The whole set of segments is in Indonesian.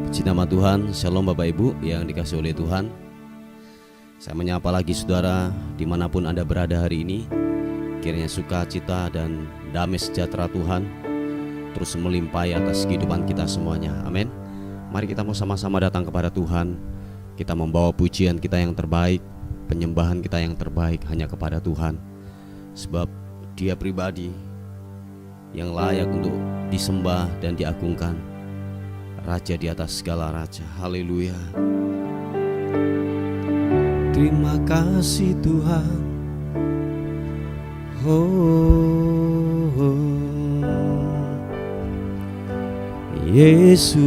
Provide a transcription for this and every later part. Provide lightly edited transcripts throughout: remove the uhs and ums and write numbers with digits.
Puji nama Tuhan. Shalom Bapak Ibu yang dikasihi oleh Tuhan. Saya menyapa lagi saudara dimanapun Anda berada hari ini. Kiranya sukacita dan damai sejahtera Tuhan terus melimpahi atas kehidupan kita semuanya. Amin. Mari kita mau sama-sama datang kepada Tuhan. Kita membawa pujian kita yang terbaik, penyembahan kita yang terbaik hanya kepada Tuhan. Sebab Dia pribadi yang layak untuk disembah dan diagungkan, Raja di atas segala raja. Haleluya. Terima kasih Tuhan. Yesus,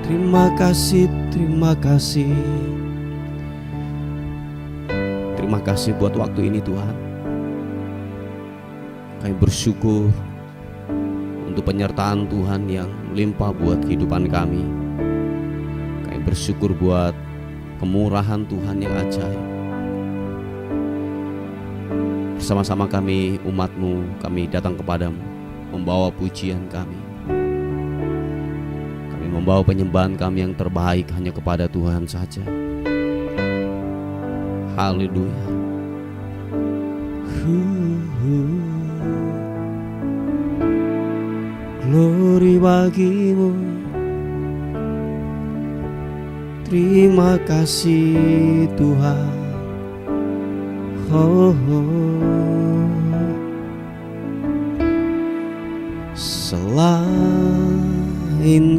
terima kasih, terima kasih. Terima kasih buat waktu ini Tuhan. Kami bersyukur untuk penyertaan Tuhan yang melimpah buat kehidupan kami. Kami bersyukur buat kemurahan Tuhan yang ajaib. Bersama-sama kami umat-Mu, kami datang kepadamu, membawa pujian kami. Kami membawa penyembahan kami yang terbaik hanya kepada Tuhan saja. Haleluya. Glory bagimu. Terima kasih Tuhan. Selain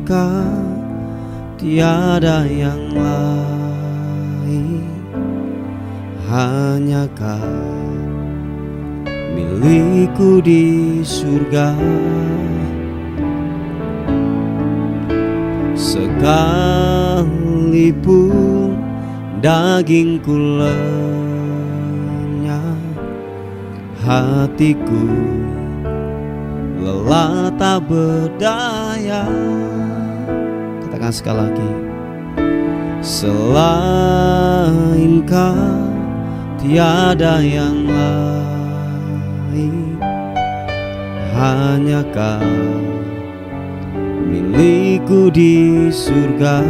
Kau tiada yang lain, hanya Kau milikku di surga. Sekalipun dagingku lenyap, hatiku lelah tak berdaya. Katakan sekali lagi. Selain Kau tiada yang lain, hanya Kau milikku di surga.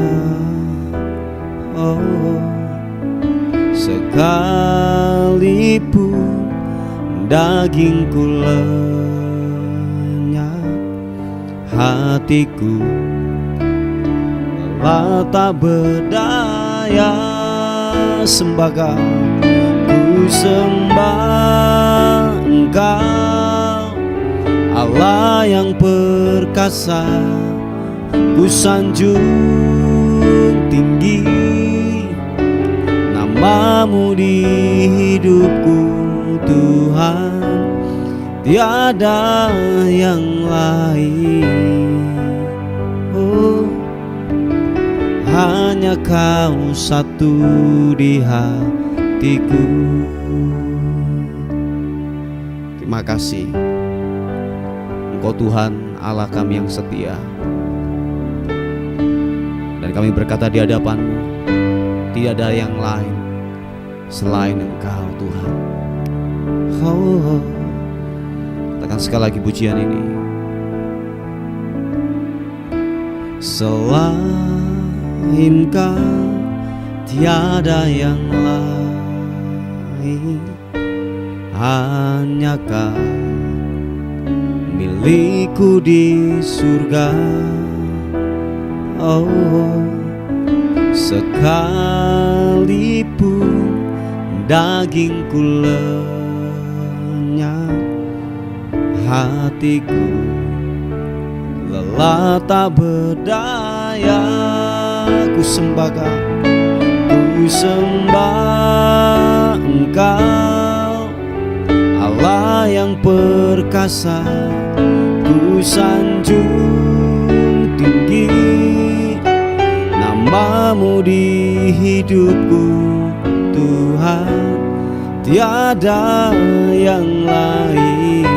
Sekalipun dagingku lenyap, hatiku lelah tak berdaya. Sembah Kau, ku sembah Engkau, Allah yang perkasa. Ku sanjung tinggi nama-Mu di hidupku Tuhan, tiada yang lain. Hanya Kau satu di hatiku. Terima kasih Engkau Tuhan Allah kami yang setia. Dan kami berkata di hadapan-Mu, tidak ada yang lain selain Engkau Tuhan. Katakan sekali lagi pujian ini. Selain Kau tiada yang lain, hanya Kau milikku di surga. Sekalipun dagingku lenyap, hatiku lelah tak berdaya. Ku sembah Kau, ku sembah Engkau, Allah yang perkasa. Ku sanjung tinggi nama-Mu di hidupku Tuhan, tiada yang lain.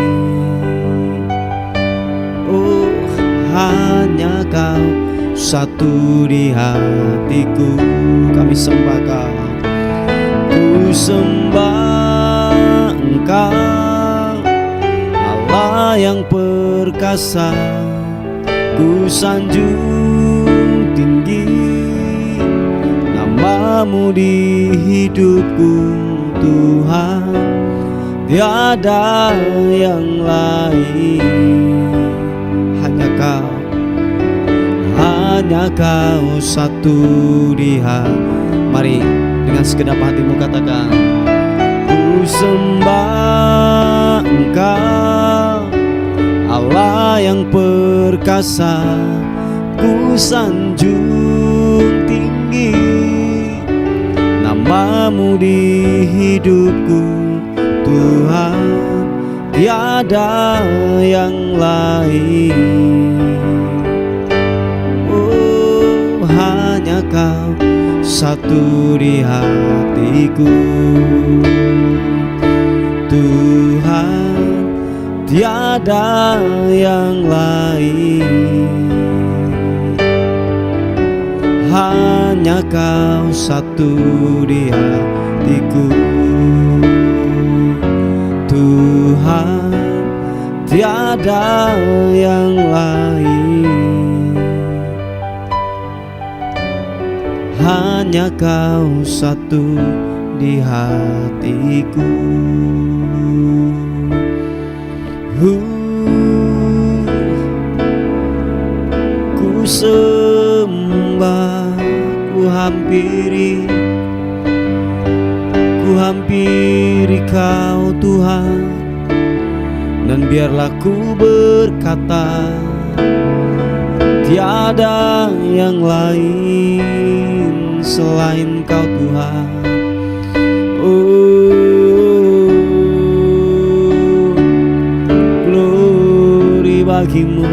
Hanya Kau satu di hatiku. Kami sembah Kau, ku sembah Engkau, Allah yang perkasa, ku sanjung tinggi namamu di hidupku Tuhan, tiada yang lain. Hanya kau satu di hati. Mari dengan segenap hatimu katakan, ku sembah Engkau Allah yang perkasa, ku sanjung tinggi namamu di hidupku Tuhan, tiada yang lain. Oh, hanya kau satu di hatiku Tuhan, tiada yang lain. Hanya kau satu di hatiku Tuhan, tiada yang lain. Hanya kau satu di hatiku. Ku sembah, ku hampiri kau Tuhan, dan biarlah ku berkata, tiada yang lain selain kau Tuhan. Oh, glory bagimu,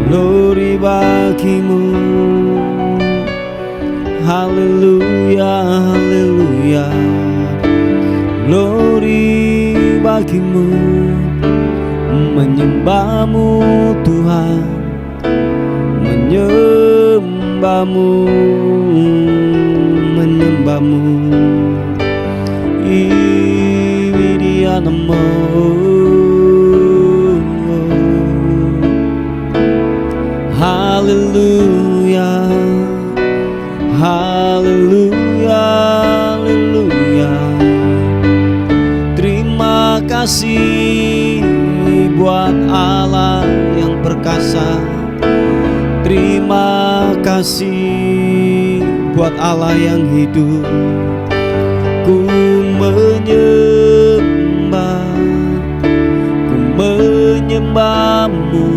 glory bagimu. Haleluya, haleluya. Glory bagimu, menyembahmu Tuhan, menyembahmu, menyembahmu. Iwidianamo, haleluya, haleluya, haleluya. Terima kasih buat Allah yang perkasa. Terima kasih buat Allah yang hidup. Ku menyembahmu,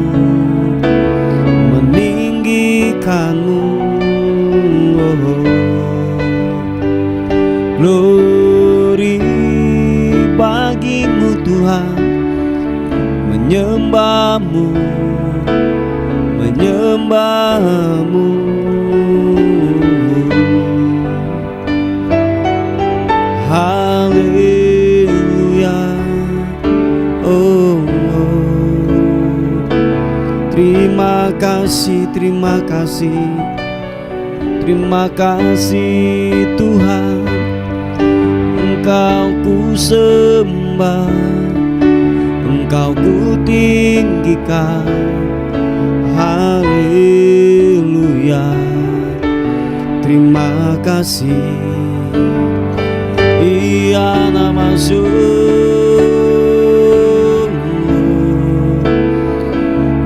meninggikanmu. Oh, glory bagimu Tuhan, menyembahmu, menyembahmu. Haleluya. Oh, terima kasih, terima kasih, terima kasih Tuhan. Engkau ku sembah, Engkau ku tinggikan. Haleluya. Terima kasih. Iya nama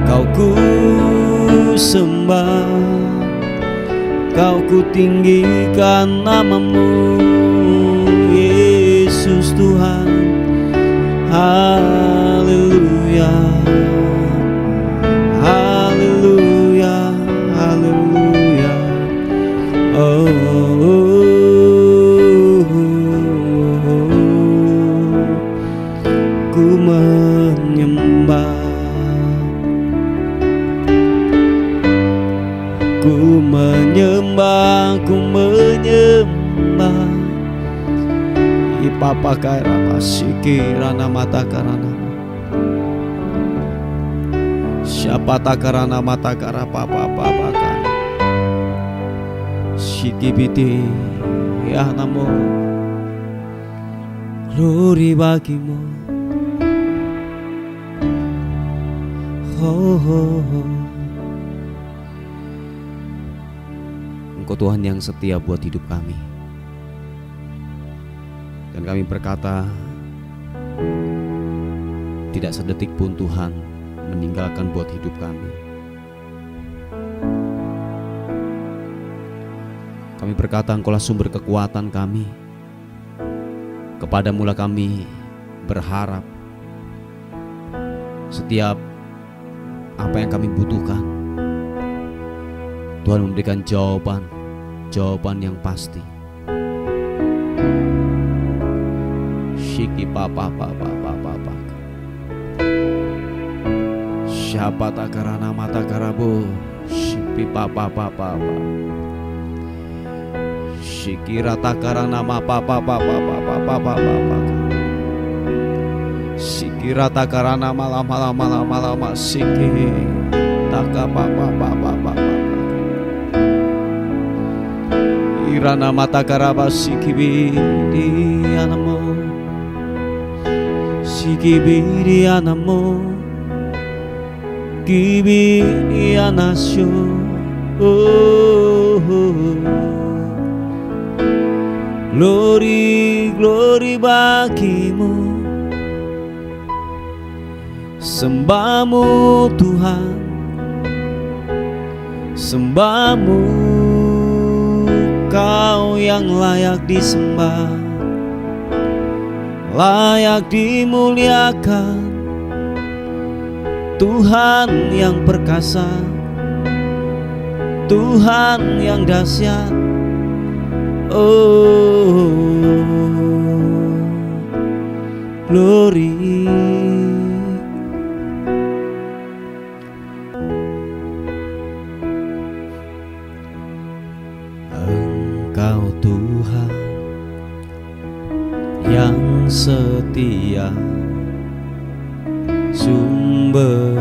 Kau ku sembah, Kau ku tinggikan namamu Yesus Tuhan. Haleluya, haleluya, haleluya. Oh, ku menyembah, ku menyembah, ku menyembah. Ipapa kairapa sikirana mata karana, siapa takarana mata karapa papa kan sikibiti ya namo. Glory bagimu, Engkau Tuhan yang setia buat hidup kami. Dan kami berkata, tidak sedetik pun Tuhan meninggalkan buat hidup kami. Kami berkata, Engkaulah sumber kekuatan kami. Kepadamu lah kami berharap. Setiap apa yang kami butuhkan, Tuhan memberikan jawaban yang pasti. Shiki papa siapa tak karena mata karabu shipi papa shiki rata karena mapa papa shiki rata karena malam shiki taka papa irana mata karaba shiki di anamo Sikibiri anamo, kibiri anasyo, glory bagimu, sembahmu Tuhan, sembahmu Kau yang layak disembah, layak dimuliakan, Tuhan yang perkasa, Tuhan yang dahsyat. Oh, glory. Engkau Tuhan yang setia, sumber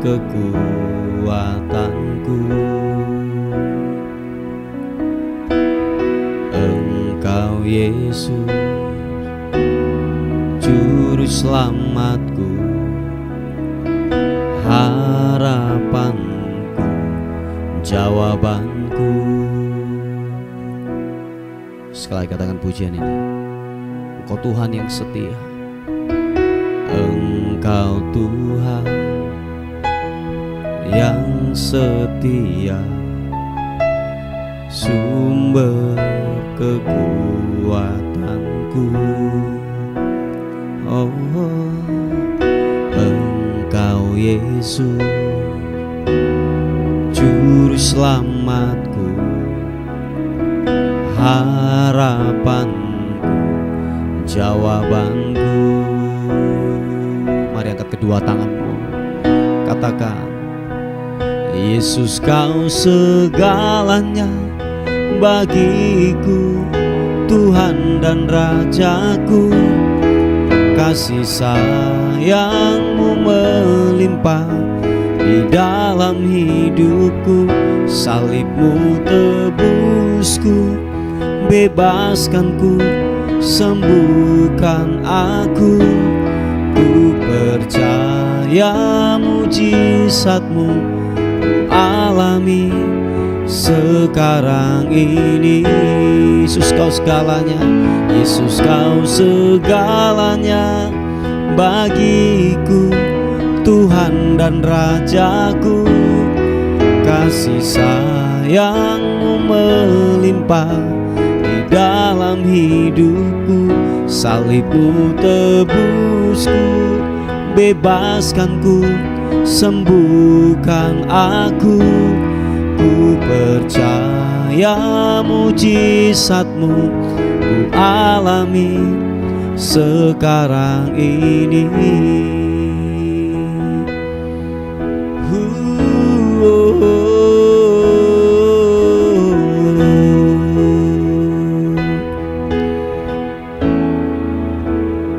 kekuatanku. Engkau Yesus, juru selamatku, harapanku, jawabanku. Sekali katakan pujian ini. Engkau Tuhan yang setia, Engkau Tuhan yang setia, sumber kekuatanku. Oh, Engkau Yesus, juru selamatku, harapanku, jawabanku. Mari angkat kedua tanganmu, katakan, Yesus Kau segalanya bagiku, Tuhan dan Rajaku. Kasih sayang-Mu melimpah di dalam hidupku, salib-Mu tebusku, bebaskanku, sembuhkan aku. Ku percaya mujizat-Mu ku alami sekarang ini. Yesus Kau segalanya, Yesus Kau segalanya bagiku, Tuhan dan Rajaku. Kasih sayang-Mu melimpah di dalam hidupku, salib-Mu tebusku, bebaskanku, sembuhkan aku. Ku percaya mujizat-Mu ku alami sekarang ini.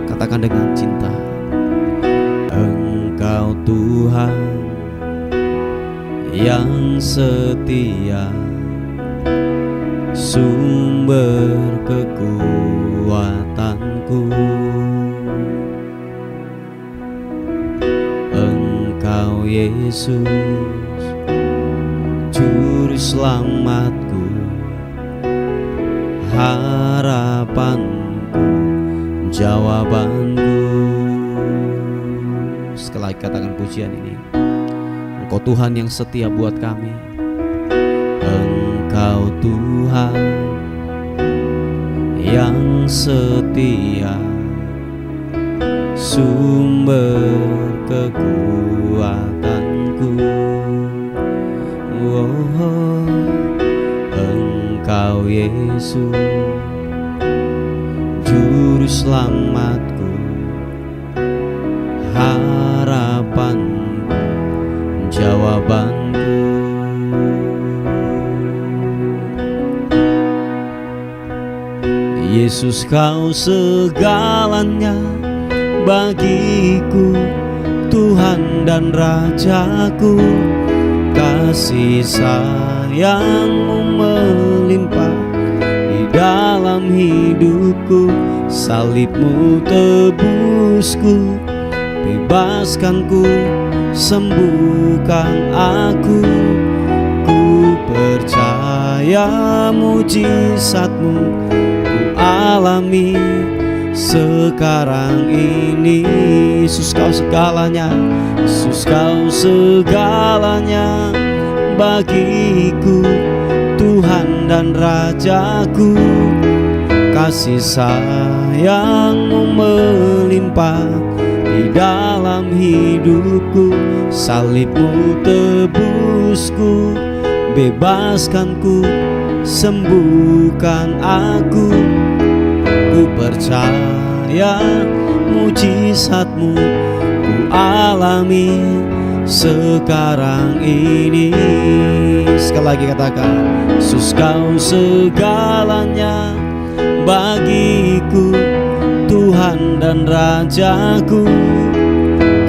Katakan dengan cinta, Engkau Tuhan yang setia, sumber kekuatanku. Engkau Engkau Yesus, Juru Selamatku, harapanku, jawabanku. Sekali lagi katakan pujian ini. Engkau Tuhan yang setia buat kami. Engkau Tuhan yang setia, sumber kekuatanku. Oh, Engkau Yesus, Juru Selamatku, harapanku, jawabanku. Yesus, Kau segalanya bagiku, Tuhan dan Rajaku. Kasih sayang-Mu melimpah di dalam hidupku. Salib-Mu tebusku, bebaskanku, sembuhkan aku. Ku percaya mujizat-Mu ku alami sekarang ini. Yesus, Kau segalanya, Yesus, Kau segalanya bagiku, Tuhan dan Rajaku. Kasih sayang-Mu melimpah di dalam hidupku. Salib-Mu tebusku, bebaskanku, sembuhkan aku. Ku percaya mujizat-Mu ku alami sekarang ini. Sekali lagi katakan, Yesus, Kau segalanya bagiku, Tuhan dan Rajaku.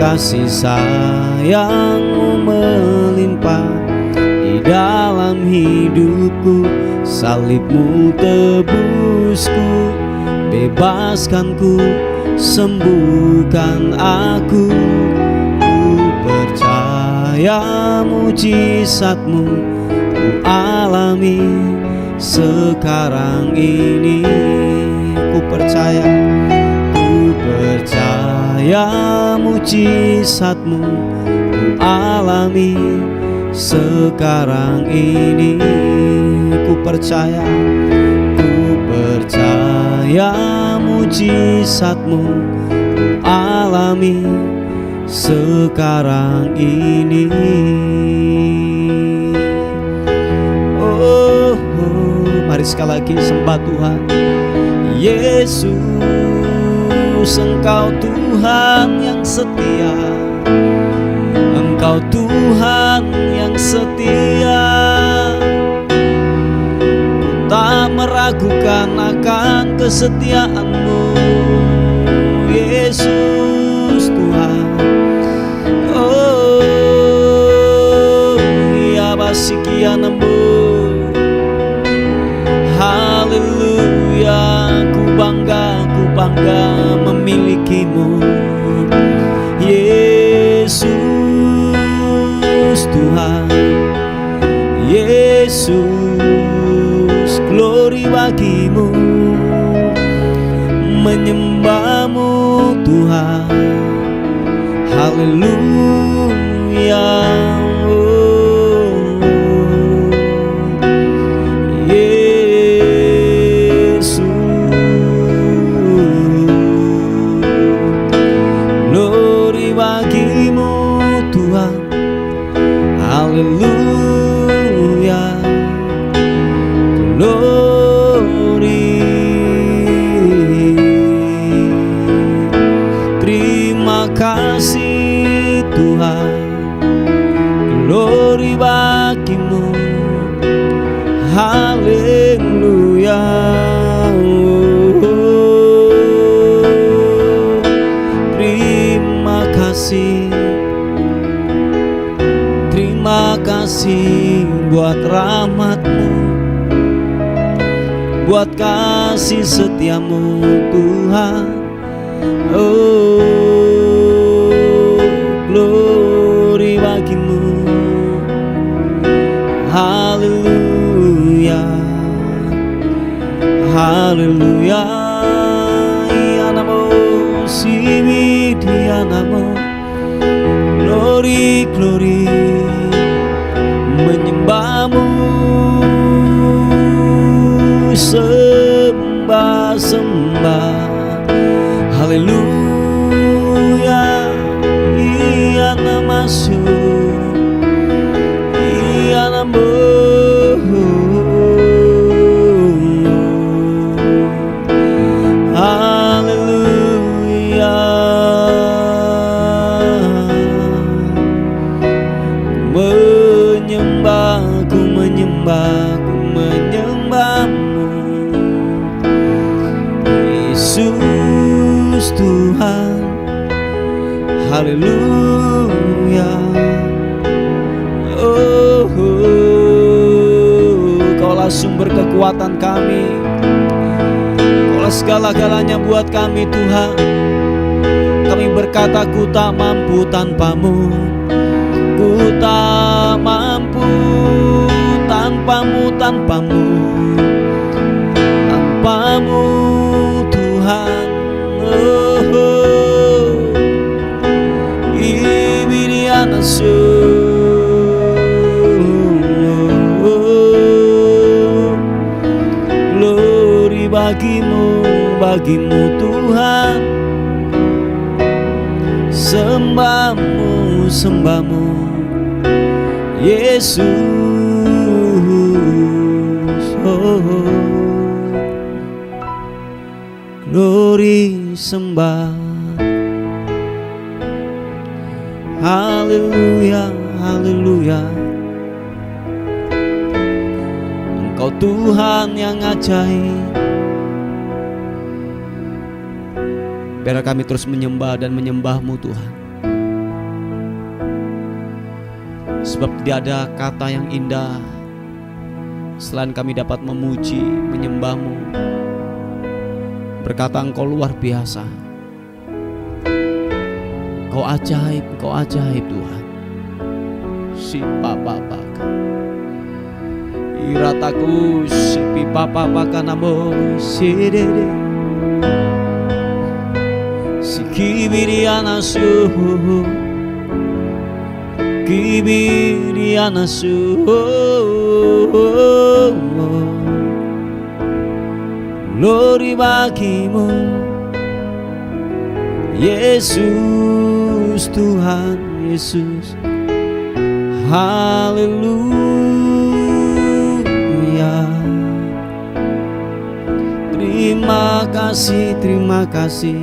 Kasih sayang-Mu melimpah di dalam hidupku. Salib-Mu tebusku, bebaskanku, sembuhkan aku. Ku percaya mujizat-Mu ku alami sekarang ini. Ku percaya mujizat-Mu ku alami sekarang ini. Ku percaya mujizat-Mu ku alami sekarang ini. Oh, mari sekali lagi sembah Tuhan. Yesus, Engkau Tuhan yang setia, Engkau Tuhan yang setia. Tak meragukan akan kesetiaan-Mu, Yesus Tuhan. Oh, ya basikianmu, haleluya. Ku bangga memilikimu, Yesus Tuhan. Yesus, glory bagimu, menyembah-Mu Tuhan, haleluya. Oh, Yesus, glory bagimu Tuhan, haleluya. Glory, terima kasih Tuhan, glory bagimu, haleluya. Terima kasih buat rahmat-Mu, buat kasih setia-Mu Tuhan. Oh, glory, Glory, glory, menyembahmu, sembah, sembah, haleluya, iya namasyur, iya haleluya, menyembahku, menyembahku, menyembahmu, Yesus Tuhan, haleluya. Oh, Kaulah sumber kekuatan kami, Kaulah segala-galanya buat kami Tuhan. Kami berkata ku tak mampu tanpamu, ku tak mampu tanpamu, tanpamu, tanpamu Tuhan. Glory bagimu, bagimu Tuhan, sembahmu, sembahmu, Yesus. Glory, sembah, haleluya, haleluya. Engkau Tuhan yang ajaib. Biar kami terus menyembah dan menyembah-Mu Tuhan. Sebab tidak ada kata yang indah selain kami dapat memuji, menyembah-Mu. Berkata Engkau luar biasa, Engkau ajaib, Engkau ajaib Tuhan. Si papa baka irataku, si papa baka namo, si dede, si kibirianasu, kibirianasu. Glory bagimu, Yesus Tuhan, Yesus. Haleluya. Terima kasih, terima kasih.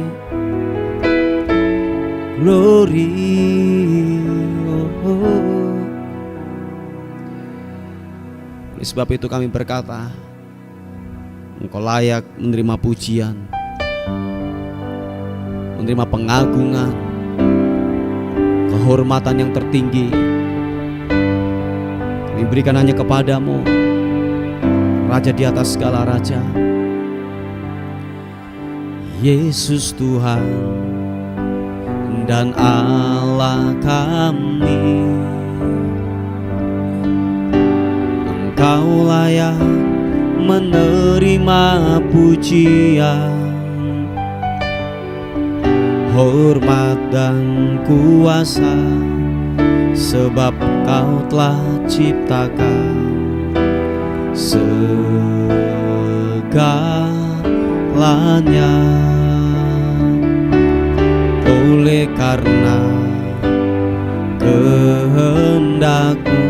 Glory. Oleh sebab itu kami berkata, Engkau layak menerima pujian, menerima pengagungan, kehormatan yang tertinggi. Kami berikan hanya kepadamu, Raja di atas segala raja, Yesus Tuhan dan Allah kami. Engkau layak menerima pujian, hormat dan kuasa, sebab Kau telah ciptakan segalanya. Oleh karena kehendak-Mu,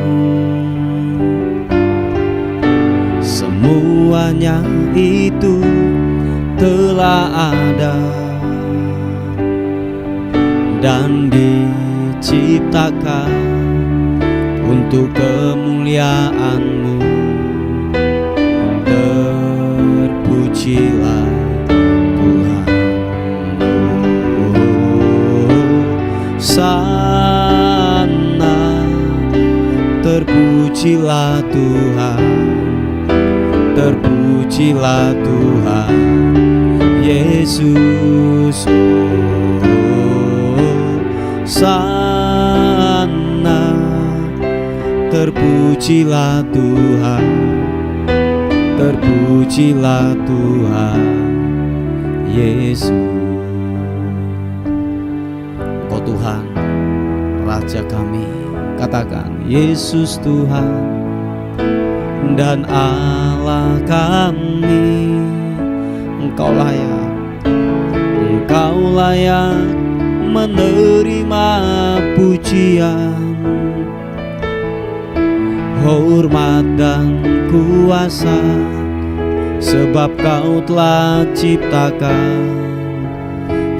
semuanya itu telah ada dan diciptakan untuk kemuliaan-Mu. Terpujilah Tuhan, sana terpujilah Tuhan, terpujilah Tuhan Yesus. Sana terpujilah Tuhan, terpujilah Tuhan Yesus. Engkau Tuhan, Raja kami. Katakan, Yesus Tuhan dan Allah kami. Engkau layak menerima pujian, hormat dan kuasa, sebab Kau telah ciptakan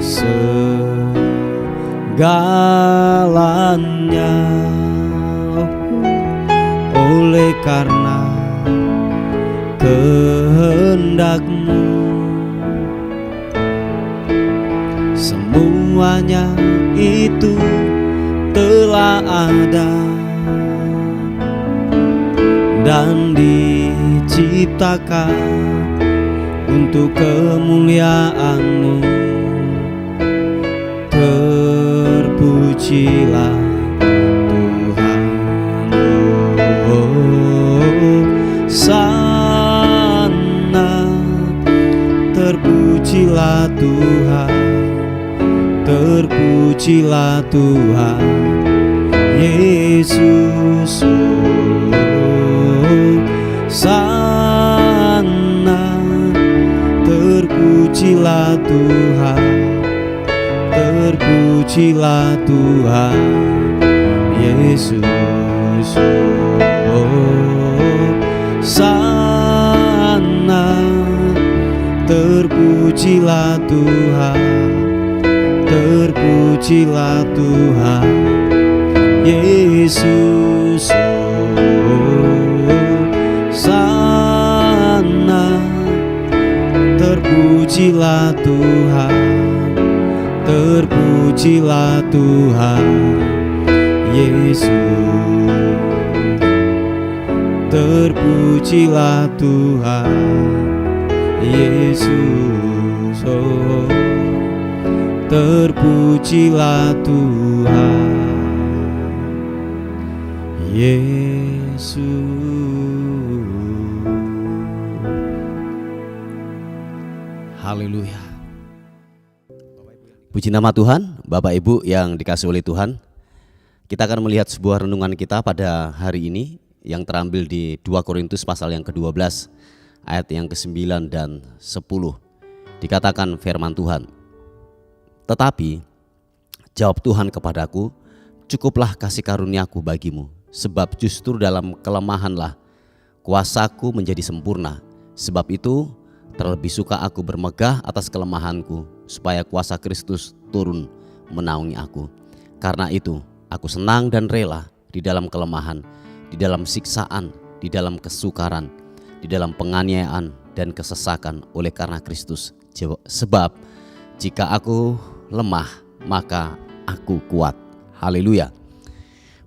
segalanya. Oleh karena kehendak-Mu semuanya itu telah ada dan diciptakan untuk kemuliaan-Mu. Terpujilah Tuhan, Hosana. Terpujilah Tuhan, terpujilah Tuhan Yesus. Sana terpujilah Tuhan, terpujilah Tuhan Yesus. Sana terpujilah Tuhan, terpujilah Tuhan Yesus. Sana terpujilah Tuhan, terpujilah Tuhan Yesus. Terpujilah Tuhan Yesus. Terpujilah Tuhan Yesus. Haleluya. Puji nama Tuhan. Bapak Ibu yang dikasihi oleh Tuhan, kita akan melihat sebuah renungan kita pada hari ini yang terambil di 2 Korintus pasal yang ke-12 ayat yang ke-9 dan 10. Dikatakan firman Tuhan, tetapi jawab Tuhan kepadaku, cukuplah kasih karuniaku bagimu, sebab justru dalam kelemahanlah kuasaku menjadi sempurna. Sebab itu terlebih suka aku bermegah atas kelemahanku, supaya kuasa Kristus turun menaungi aku. Karena itu aku senang dan rela di dalam kelemahan, di dalam siksaan, di dalam kesukaran, di dalam penganiayaan dan kesesakan oleh karena Kristus. Sebab jika aku lemah, maka aku kuat. Haleluya.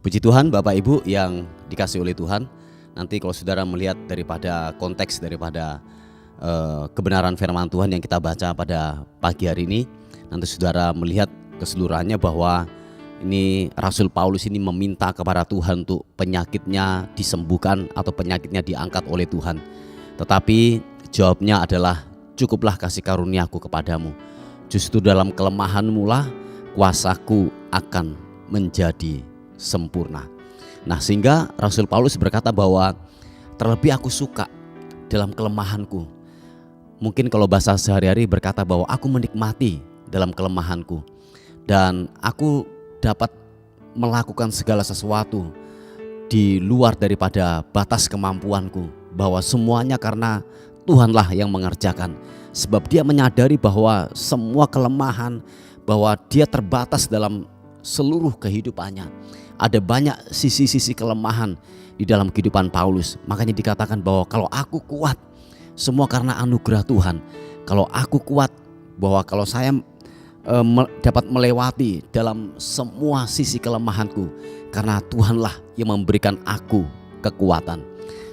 Puji Tuhan. Bapak Ibu yang dikasihi oleh Tuhan, nanti kalau saudara melihat daripada konteks daripada kebenaran firman Tuhan yang kita baca pada pagi hari ini, nanti saudara melihat keseluruhannya bahwa ini Rasul Paulus ini meminta kepada Tuhan untuk penyakitnya disembuhkan atau penyakitnya diangkat oleh Tuhan. Tetapi jawabnya adalah, cukuplah kasih karuniaku kepadamu, justru dalam kelemahanmu lah kuasaku akan menjadi sempurna. Nah, sehingga Rasul Paulus berkata bahwa terlebih aku suka dalam kelemahanku. Mungkin kalau bahasa sehari-hari berkata bahwa aku menikmati dalam kelemahanku, dan aku dapat melakukan segala sesuatu di luar daripada batas kemampuanku, bahwa semuanya karena Tuhanlah yang mengerjakan. Sebab dia menyadari bahwa semua kelemahan, bahwa dia terbatas dalam seluruh kehidupannya. Ada banyak sisi-sisi kelemahan di dalam kehidupan Paulus. Makanya dikatakan bahwa kalau aku kuat, semua karena anugerah Tuhan. Kalau aku kuat, bahwa kalau saya dapat melewati dalam semua sisi kelemahanku, karena Tuhanlah yang memberikan aku kekuatan.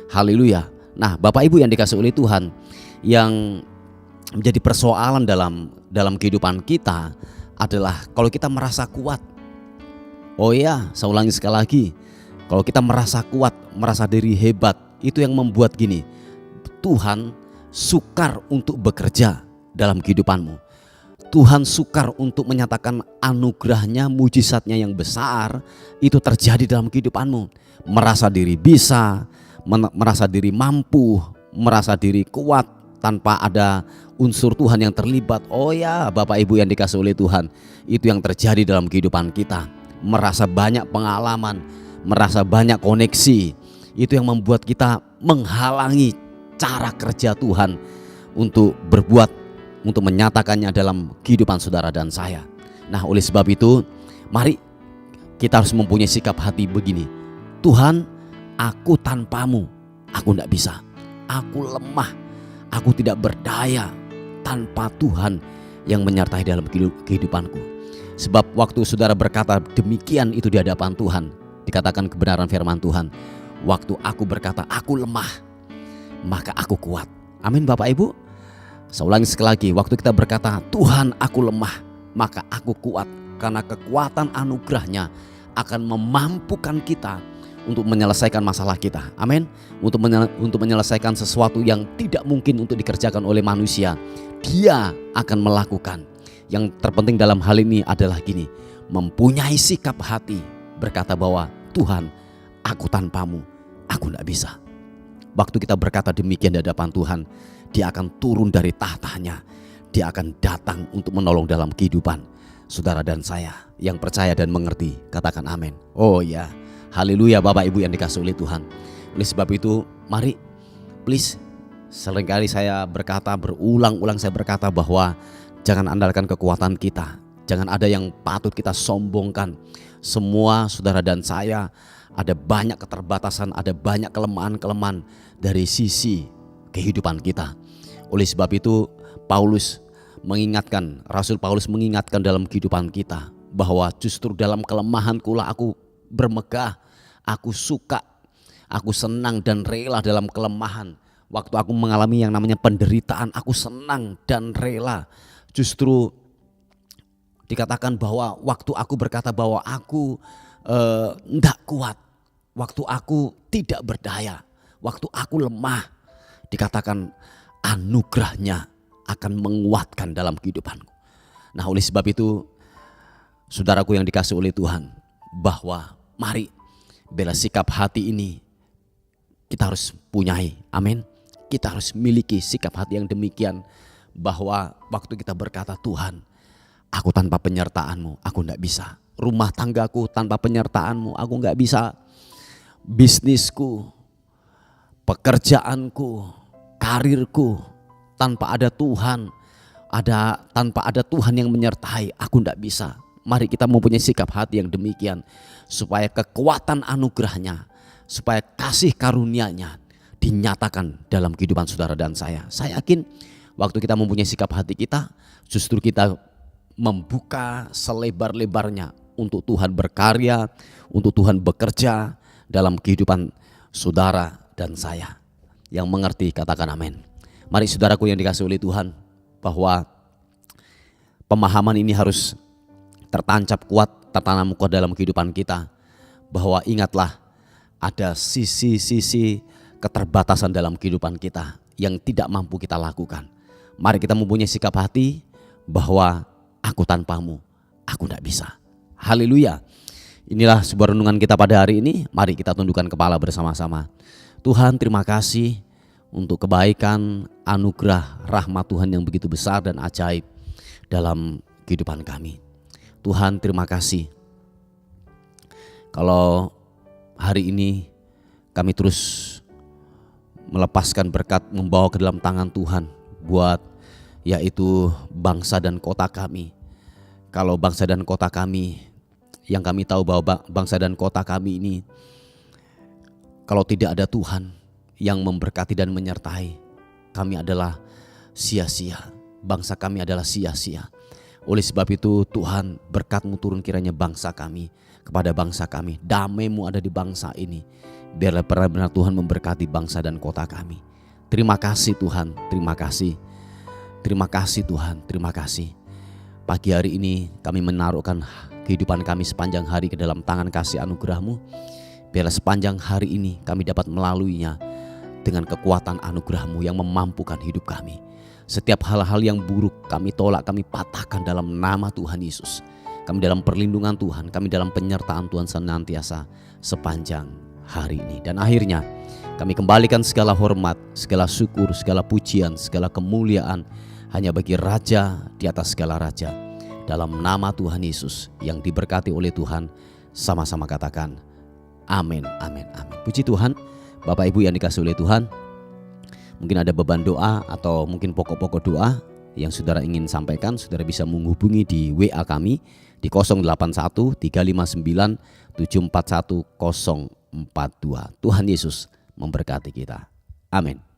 Haleluya. Nah, Bapak Ibu yang dikasihi oleh Tuhan, yang menjadi persoalan dalam kehidupan kita adalah kalau kita merasa kuat. Oh ya, saya ulangi sekali lagi. Kalau kita merasa kuat, merasa diri hebat, itu yang membuat gini, Tuhan sukar untuk bekerja dalam kehidupanmu. Tuhan sukar untuk menyatakan anugerahnya, mujizatnya yang besar itu terjadi dalam kehidupanmu. Merasa diri bisa, merasa diri mampu, merasa diri kuat tanpa ada unsur Tuhan yang terlibat. Oh ya, Bapak Ibu yang dikasih oleh Tuhan, itu yang terjadi dalam kehidupan kita. Merasa banyak pengalaman, merasa banyak koneksi, itu yang membuat kita menghalangi cara kerja Tuhan untuk berbuat, untuk menyatakannya dalam kehidupan saudara dan saya. Nah, oleh sebab itu, mari kita harus mempunyai sikap hati begini. Tuhan, aku tanpamu, aku tidak bisa. Aku lemah, aku tidak berdaya tanpa Tuhan yang menyertai dalam kehidupanku. Sebab waktu saudara berkata demikian itu di hadapan Tuhan, dikatakan kebenaran firman Tuhan. Waktu aku berkata aku lemah, maka aku kuat. Amin Bapak Ibu. Saya ulangi sekali lagi, waktu kita berkata Tuhan aku lemah, maka aku kuat. Karena kekuatan anugerahnya akan memampukan kita untuk menyelesaikan masalah kita. Amin. Untuk menyelesaikan sesuatu yang tidak mungkin untuk dikerjakan oleh manusia, Dia akan melakukan. Yang terpenting dalam hal ini adalah gini, mempunyai sikap hati berkata bahwa Tuhan, aku tanpamu, aku tidak bisa. Waktu kita berkata demikian di hadapan Tuhan, Dia akan turun dari tahtanya. Dia akan datang untuk menolong dalam kehidupan saudara dan saya. Yang percaya dan mengerti, katakan amin. Oh ya, haleluya Bapak Ibu yang dikasih oleh Tuhan. Oleh sebab itu, mari please, seringkali saya berkata, berulang-ulang saya berkata bahwa jangan andalkan kekuatan kita. Jangan ada yang patut kita sombongkan. Semua saudara dan saya ada banyak keterbatasan, ada banyak kelemahan-kelemahan dari sisi kehidupan kita. Oleh sebab itu Rasul Paulus mengingatkan dalam kehidupan kita bahwa justru dalam kelemahanku lah aku bermegah, aku suka, aku senang dan rela dalam kelemahan. Waktu aku mengalami yang namanya penderitaan, aku senang dan rela. Justru dikatakan bahwa waktu aku berkata bahwa aku tidak kuat, waktu aku tidak berdaya, waktu aku lemah, dikatakan anugerahnya akan menguatkan dalam kehidupanku. Nah, oleh sebab itu saudaraku yang dikasih oleh Tuhan, bahwa mari bela sikap hati ini kita harus punyai. Amin. Kita harus miliki sikap hati yang demikian, bahwa waktu kita berkata Tuhan, aku tanpa penyertaan-Mu aku tidak bisa. Rumah tanggaku tanpa penyertaan-Mu aku tidak bisa. Bisnisku, pekerjaanku, karirku, tanpa ada Tuhan, tanpa ada Tuhan yang menyertai, aku tidak bisa. Mari kita mempunyai sikap hati yang demikian, supaya kekuatan anugerahnya, supaya kasih karunia-Nya dinyatakan dalam kehidupan saudara dan saya. Saya yakin waktu kita mempunyai sikap hati kita, justru kita membuka selebar-lebarnya untuk Tuhan berkarya, untuk Tuhan bekerja dalam kehidupan saudara dan saya. Yang mengerti katakan amin. Mari saudaraku yang dikasih oleh Tuhan, bahwa pemahaman ini harus tertancap kuat, tertanam kuat dalam kehidupan kita. Bahwa ingatlah, ada sisi-sisi keterbatasan dalam kehidupan kita yang tidak mampu kita lakukan. Mari kita mempunyai sikap hati bahwa aku tanpamu, aku tidak bisa. Haleluya. Inilah sebuah renungan kita pada hari ini. Mari kita tundukkan kepala bersama-sama. Tuhan, terima kasih untuk kebaikan, anugerah, rahmat Tuhan yang begitu besar dan ajaib dalam kehidupan kami. Tuhan, terima kasih. Kalau hari ini kami terus melepaskan berkat, membawa ke dalam tangan Tuhan buat yaitu bangsa dan kota kami. Kalau bangsa dan kota kami, yang kami tahu bahwa bangsa dan kota kami ini, kalau tidak ada Tuhan yang memberkati dan menyertai, kami adalah sia-sia. Bangsa kami adalah sia-sia. Oleh sebab itu Tuhan, berkat-Mu turun kiranya bangsa kami, kepada bangsa kami. Damai-Mu ada di bangsa ini. Biarlah benar-benar Tuhan memberkati bangsa dan kota kami. Terima kasih Tuhan, terima kasih. Terima kasih Tuhan, terima kasih. Pagi hari ini kami menaruhkan kehidupan kami sepanjang hari ke dalam tangan kasih anugerah-Mu. Biarlah sepanjang hari ini kami dapat melaluinya dengan kekuatan anugerah-Mu yang memampukan hidup kami. Setiap hal-hal yang buruk kami tolak, kami patahkan dalam nama Tuhan Yesus. Kami dalam perlindungan Tuhan, kami dalam penyertaan Tuhan senantiasa sepanjang hari ini. Dan akhirnya kami kembalikan segala hormat, segala syukur, segala pujian, segala kemuliaan hanya bagi Raja di atas segala raja. Dalam nama Tuhan Yesus yang diberkati oleh Tuhan, sama-sama katakan amin, amin, amin. Puji Tuhan. Bapak Ibu yang dikasihi oleh Tuhan, mungkin ada beban doa atau mungkin pokok-pokok doa yang saudara ingin sampaikan, saudara bisa menghubungi di WA kami di 081 359 741 042. Tuhan Yesus memberkati kita. Amin.